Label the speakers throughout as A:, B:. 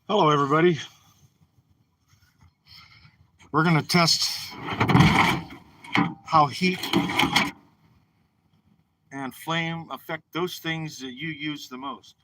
A: Hello, everybody. We're going to test how heat and flame affect those things that you use the most.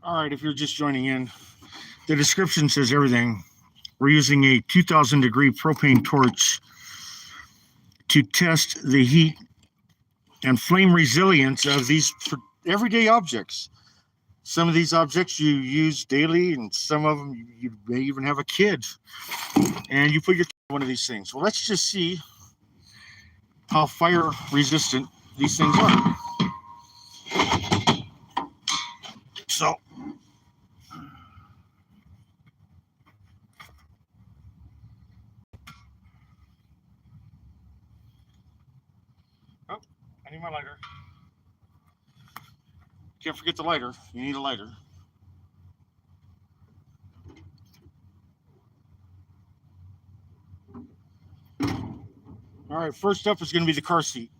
A: All right, if you're just joining in, the description says everything. We're using a 2000 degree propane torch to test the heat and flame resilience of these everyday objects. Some of these objects you use daily, and some of them you may even have a kid, and you put your kid in one of these things. Well, let's just see how fire resistant these things are. So, oh, I need my lighter. Can't forget the lighter. You need a lighter. All right, first up is going to be the car seat.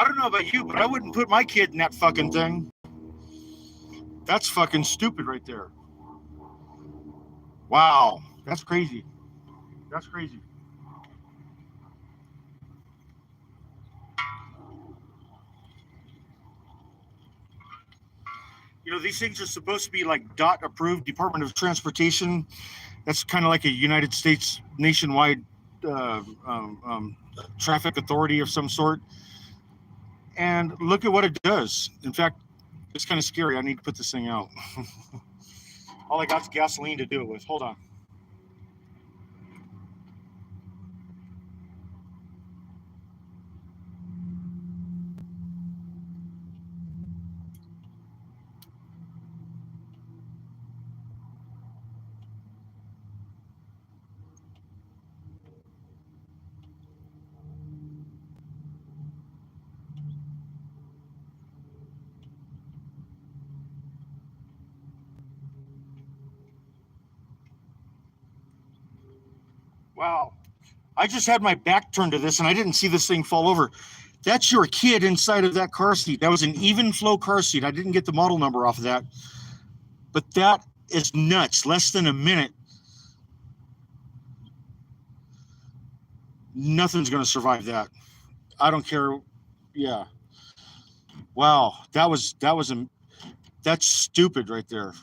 A: I don't know about you, but I wouldn't put my kid in that fucking thing. That's fucking stupid right there. Wow, that's crazy. That's crazy. You know, these things are supposed to be like DOT approved, Department of Transportation. That's kind of like a United States nationwide uh, um, um, traffic authority of some sort. And look at what it does. In fact, it's kind of scary. I need to put this thing out. All I got is gasoline to do it with. Hold on. Wow. I just had my back turned to this and I didn't see this thing fall over. That's your kid inside of that car seat. That was an even flow car seat. I didn't get the model number off of that. But that is nuts. Less than a minute. Nothing's going to survive that. I don't care Yeah. Wow. That's stupid right there.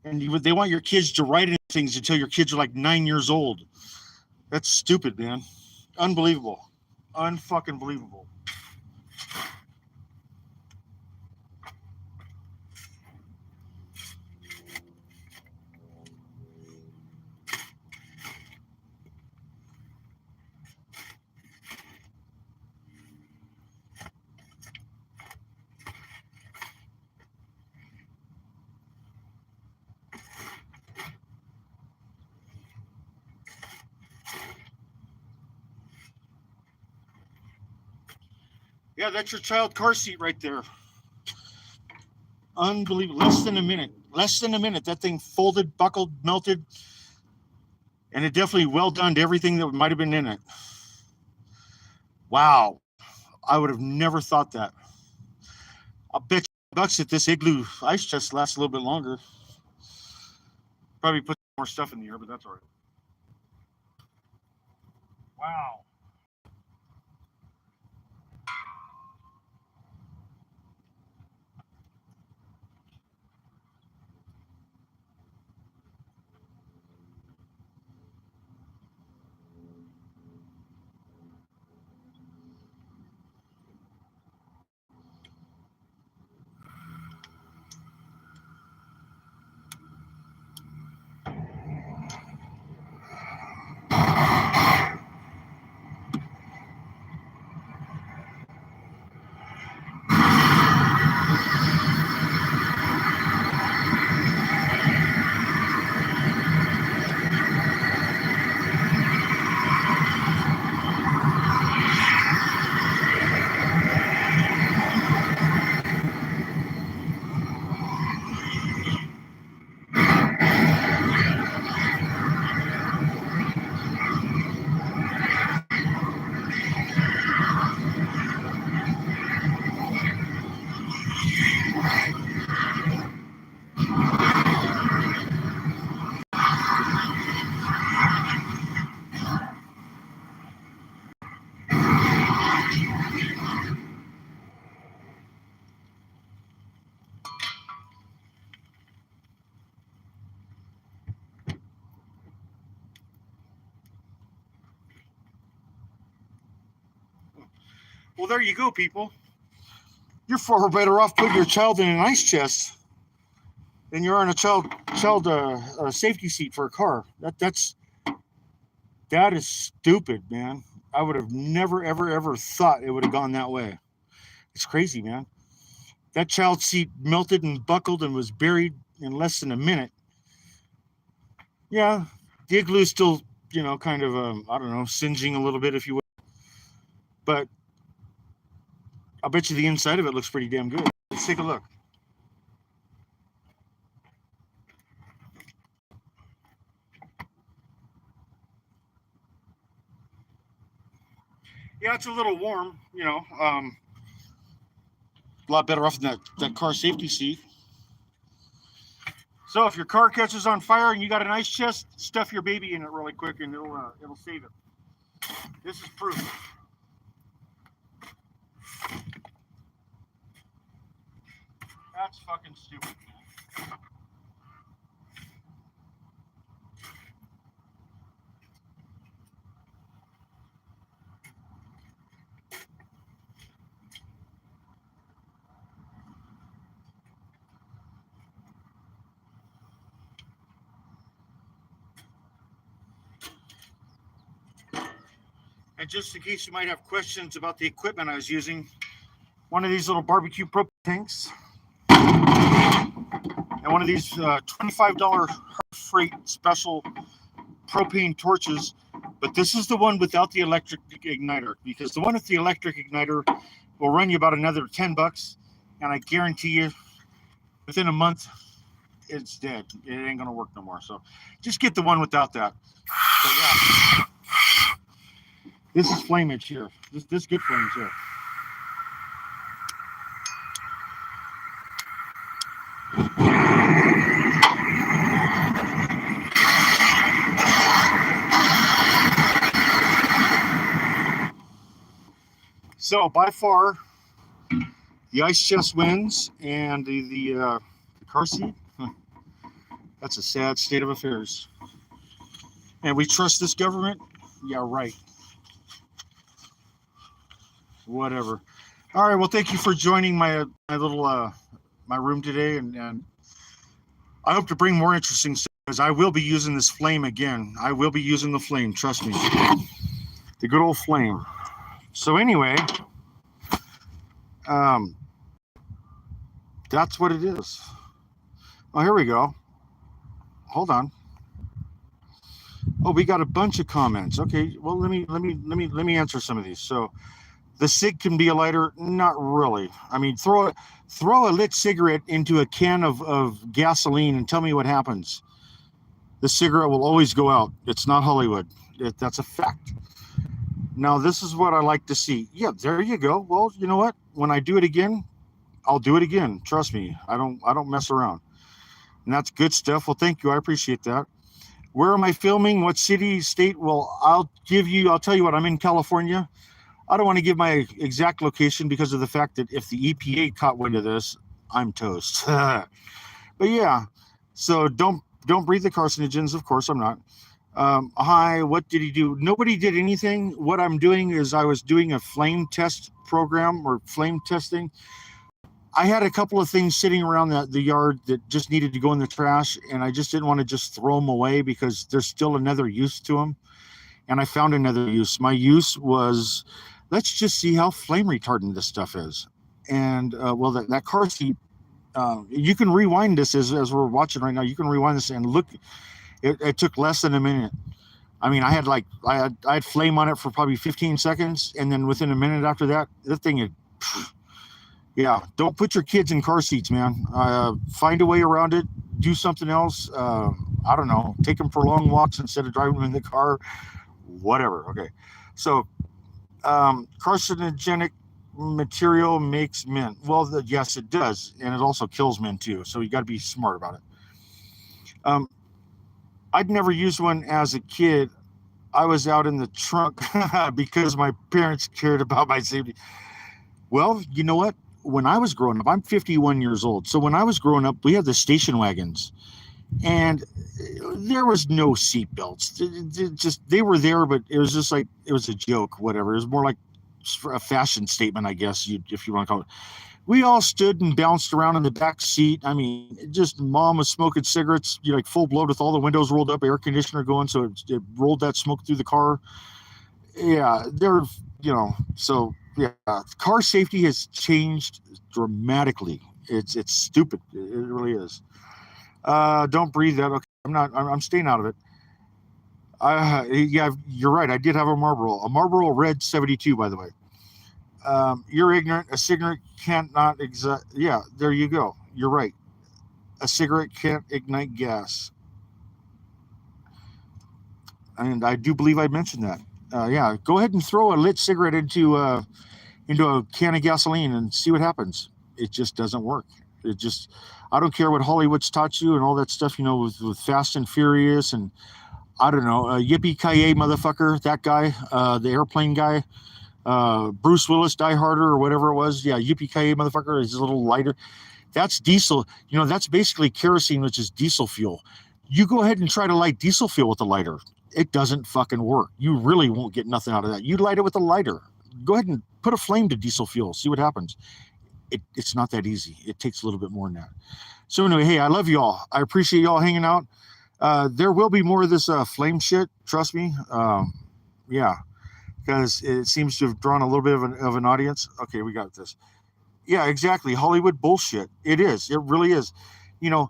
A: And they want your kids to write in things until your kids are like 9 years old. That's stupid, man. Unbelievable. Unfucking believable. Yeah, that's your child car seat right there. Unbelievable. Less than a minute. Less than a minute. That thing folded, buckled, melted, and it definitely well done to everything that might have been in it. Wow. I would have never thought that. I'll bet you $5 that this igloo ice chest lasts a little bit longer. Probably put more stuff in the air, but that's all right. Wow. Well, there you go, people. You're far better off putting your child in an ice chest than you are in a child safety seat for a car. That is stupid, man. I would have never, ever, ever thought it would have gone that way. It's crazy, man. That child seat melted and buckled and was buried in less than a minute. Yeah, the igloo is still, kind of, I don't know, singeing a little bit, if you will. But I'll bet you the inside of it looks pretty damn good. Let's take a look. Yeah, it's a little warm, a lot better off than that car safety seat. So if your car catches on fire and you got an ice chest, stuff your baby in it really quick and it'll save it. This is proof. That's fucking stupid, man. And just in case you might have questions about the equipment I was using, one of these little barbecue propane tanks and one of these $25 freight special propane torches. But this is the one without the electric igniter, because the one with the electric igniter will run you about another $10, and I guarantee you, within a month, it's dead. It ain't gonna work no more. So, just get the one without that. But yeah, this is flameage here. This good flames here. So by far, the ice chest wins, and the car seat. That's a sad state of affairs. And we trust this government? Yeah, right. Whatever. All right. Well, thank you for joining my little my room today, and I hope to bring more interesting stuff, because I will be using this flame again. I will be using the flame. Trust me, the good old flame. So anyway, that's what it is. Oh, here we go. Hold on. Oh, we got a bunch of comments. Okay, well let me answer some of these. So, the cig can be a lighter? Not really. I mean, throw a lit cigarette into a can of gasoline and tell me what happens. The cigarette will always go out. It's not Hollywood. That's a fact. Now, this is what I like to see. Yeah, there you go. Well, you know what? When I do it again, I'll do it again. Trust me. I don't mess around. And that's good stuff. Well, thank you. I appreciate that. Where am I filming? What city, state? Well, I'll tell you what, I'm in California. I don't want to give my exact location because of the fact that if the EPA caught wind of this, I'm toast. But yeah, so don't breathe the carcinogens. Of course, I'm not. Hi, what did he do? Nobody did anything. What I'm doing is I was doing a flame test program, or flame testing. I had a couple of things sitting around the yard that just needed to go in the trash, and I just didn't want to just throw them away because there's still another use to them. And I found another use. My use was, let's just see how flame retardant this stuff is. And well, that car seat, you can rewind this as we're watching right now. You can rewind this and look. It took less than a minute. I mean, I had flame on it for probably 15 seconds, and then within a minute after that, the thing had. Yeah, don't put your kids in car seats, man. Find a way around it. Do something else. I don't know. Take them for long walks instead of driving them in the car. Whatever. Okay. So, carcinogenic material makes men. Well, yes, it does, and it also kills men too. So you got to be smart about it. I'd never used one as a kid. I was out in the trunk because my parents cared about my safety. Well, you know what? When I was growing up, I'm 51 years old. So when I was growing up, we had the station wagons, and there was no seat belts. They were there, but it was just like, it was a joke, whatever. It was more like a fashion statement, I guess, if you want to call it. We all stood and bounced around in the back seat. I mean, just mom was smoking cigarettes, like full blown with all the windows rolled up, air conditioner going, so it rolled that smoke through the car. Yeah, so yeah, car safety has changed dramatically. It's stupid. It really is. Don't breathe that. Okay, I'm staying out of it. Yeah, you're right. I did have a Marlboro Red 72, by the way. You're ignorant. A cigarette can't not Yeah, there you go. You're right. A cigarette can't ignite gas. And I do believe I mentioned that. Yeah, go ahead and throw a lit cigarette into a can of gasoline and see what happens. It just doesn't work. I don't care what Hollywood's taught you and all that stuff, with Fast and Furious and I don't know, Yippee-ki-yay motherfucker, that guy, the airplane guy, Bruce Willis, Die Harder or whatever it was. Yeah, Yippee-ki-yay motherfucker is a little lighter. That's diesel. That's basically kerosene, which is diesel fuel. You go ahead and try to light diesel fuel with a lighter. It doesn't fucking work. You really won't get nothing out of that. You light it with a lighter. Go ahead and put a flame to diesel fuel. See what happens. It's not that easy. It takes a little bit more than that. So anyway, hey, I love y'all. I appreciate y'all hanging out. There will be more of this flame shit. Trust me. Yeah, because it seems to have drawn a little bit of an audience. Okay, we got this. Yeah, exactly. Hollywood bullshit. It is. It really is. You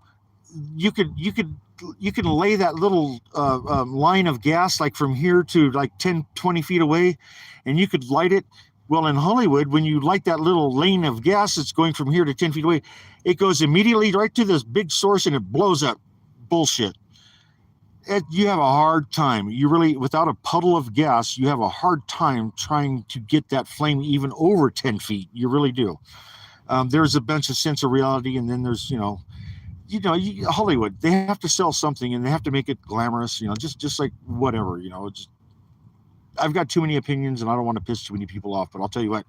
A: could lay that little line of gas like from here to like 10, 20 feet away, and you could light it. Well, in Hollywood, when you light that little lane of gas that's going from here to 10 feet away, it goes immediately right to this big source and it blows up. Bullshit. You have a hard time. You really, without a puddle of gas, you have a hard time trying to get that flame even over 10 feet. You really do. There's a bunch of sense of reality, and then there's, Hollywood, they have to sell something and they have to make it glamorous, just like whatever, I've got too many opinions, and I don't want to piss too many people off. But I'll tell you what,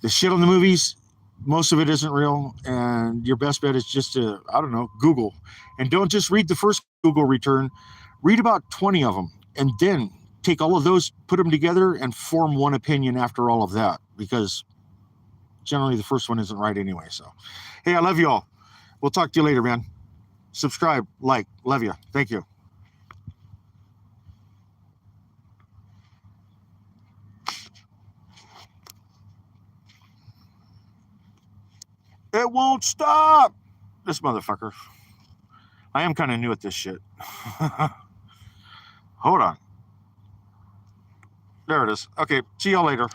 A: the shit on the movies, most of it isn't real, and your best bet is just to, I don't know, Google. And don't just read the first Google return. Read about 20 of them, and then take all of those, put them together, and form one opinion after all of that, because generally the first one isn't right anyway. So, hey, I love you all. We'll talk to you later, man. Subscribe, like, love you. Thank you. It won't stop. This motherfucker. I am kind of new at this shit. Hold on. There it is. Okay, see y'all later.